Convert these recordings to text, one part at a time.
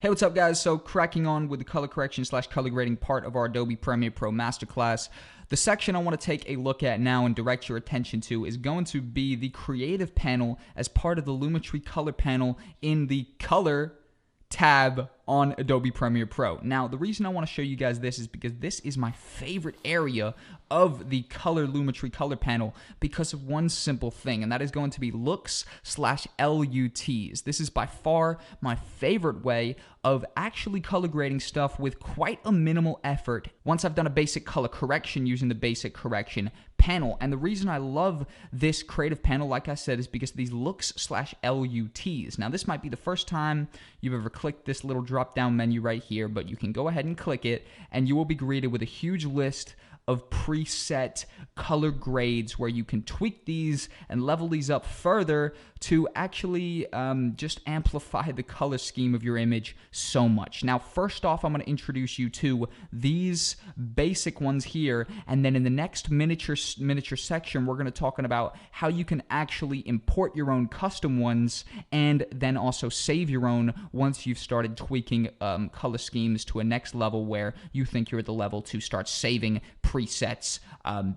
Hey, what's up guys? So cracking on with the color correction / color grading part of our Adobe Premiere Pro Masterclass. The section I want to take a look at now and direct your attention to is going to be the creative panel as part of the Lumetri color panel in the color tab on Adobe Premiere Pro. Now, the reason I want to show you guys this is because this is my favorite area of the color Lumetri color panel because of one simple thing, and that is going to be Looks/LUTs. This is by far my favorite way of actually color grading stuff with quite a minimal effort once I've done a basic color correction using the basic correction panel. And the reason I love this creative panel, like I said, is because of these Looks/LUTs. Now, this might be the first time you've ever clicked this little drop-down menu right here, but you can go ahead and click it, and you will be greeted with a huge list of preset color grades where you can tweak these and level these up further to actually just amplify the color scheme of your image so much. Now, first off, I'm going to introduce you to these basic ones here, and then in the next miniature section, we're going to talk about how you can actually import your own custom ones and then also save your own once you've started tweaking color schemes to a next level where you think you're at the level to start saving presets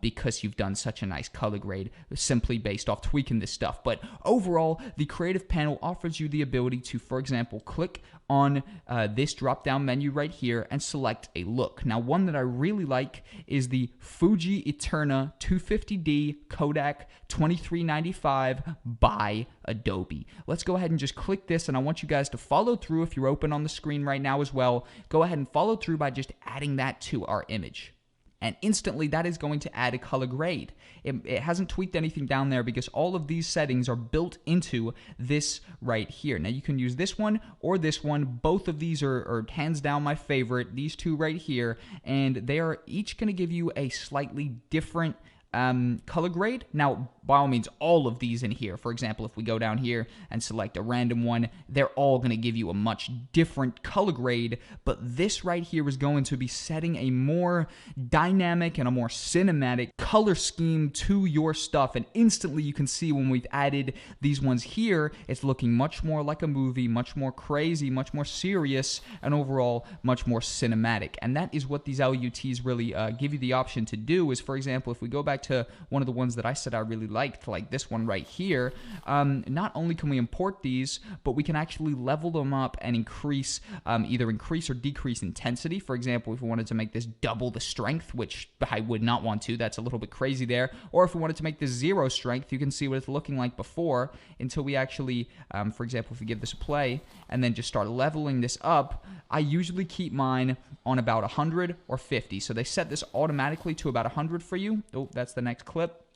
because you've done such a nice color grade simply based off tweaking this stuff. But overall, the creative panel offers you the ability to, for example, click on this drop-down menu right here and select a look. Now, one that I really like is the Fuji Eterna 250D Kodak 2395 by Adobe. Let's go ahead and just click this, and I want you guys to follow through. If you're open on the screen right now as well, go ahead and follow through by just adding that to our image. And instantly, that is going to add a color grade. It hasn't tweaked anything down there because all of these settings are built into this right here. Now, you can use this one or this one. Both of these are hands down my favorite, these two right here. And they are each going to give you a slightly different color grade. Now, by all means, all of these in here, for example, if we go down here and select a random one, they're all going to give you a much different color grade, but this right here is going to be setting a more dynamic and a more cinematic color scheme to your stuff, and instantly you can see when we've added these ones here, it's looking much more like a movie, much more crazy, much more serious, and overall much more cinematic. And that is what these LUTs really give you the option to do is, for example, if we go back to one of the ones that I said I really liked, like this one right here, not only can we import these, but we can actually level them up and either increase or decrease intensity. For example, if we wanted to make this double the strength, which I would not want to, that's a little bit crazy there, or if we wanted to make this 0 strength, you can see what it's looking like before until we actually, for example, if we give this a play and then just start leveling this up, I usually keep mine on about 100 or 50. So they set this automatically to about 100 for you. Oh, that's the next clip.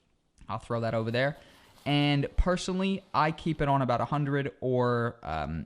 I'll throw that over there. And personally, I keep it on about 100 or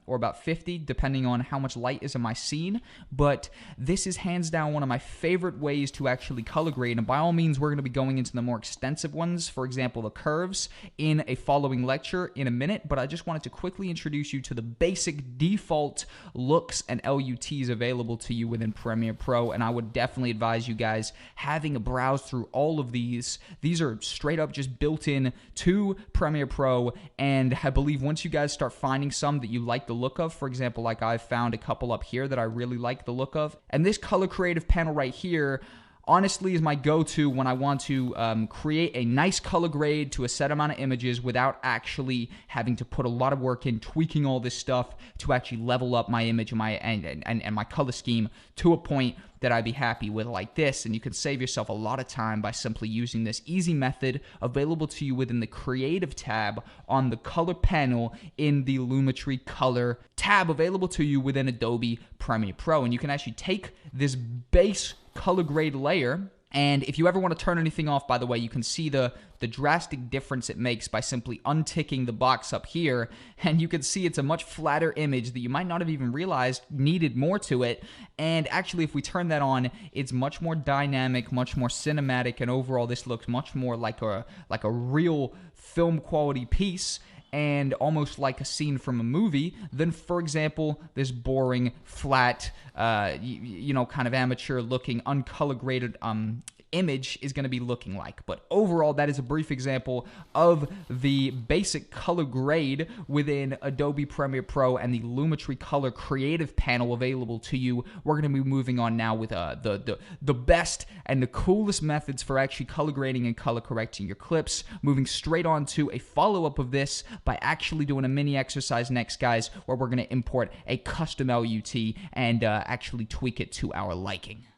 about 50, depending on how much light is in my scene. But this is hands down one of my favorite ways to actually color grade. And by all means, we're going to be going into the more extensive ones, for example, the curves, in a following lecture in a minute. But I just wanted to quickly introduce you to the basic default looks and LUTs available to you within Premiere Pro. And I would definitely advise you guys having a browse through all of these. These are straight up just built in to Premiere Pro, and I believe once you guys start finding some that you like the look of, for example, like I've found a couple up here that I really like the look of, and this color creative panel right here honestly is my go-to when I want to create a nice color grade to a set amount of images without actually having to put a lot of work in tweaking all this stuff to actually level up my image and my color scheme to a point that I'd be happy with like this. And you can save yourself a lot of time by simply using this easy method available to you within the Creative tab on the color panel in the Lumetri Color tab available to you within Adobe Premiere Pro. And you can actually take this base color grade layer, and if you ever want to turn anything off, by the way, you can see the drastic difference it makes by simply unticking the box up here, and you can see it's a much flatter image that you might not have even realized needed more to it. And actually, if we turn that on, it's much more dynamic, much more cinematic, and overall this looks much more like a real film quality piece and almost like a scene from a movie than, for example, this boring, flat, kind of amateur-looking, uncolor graded image is going to be looking like. But overall, that is a brief example of the basic color grade within Adobe Premiere Pro and the Lumetri Color Creative panel available to you. We're going to be moving on now with the best and the coolest methods for actually color grading and color correcting your clips. Moving straight on to a follow-up of this by actually doing a mini exercise next, guys, where we're going to import a custom LUT and actually tweak it to our liking.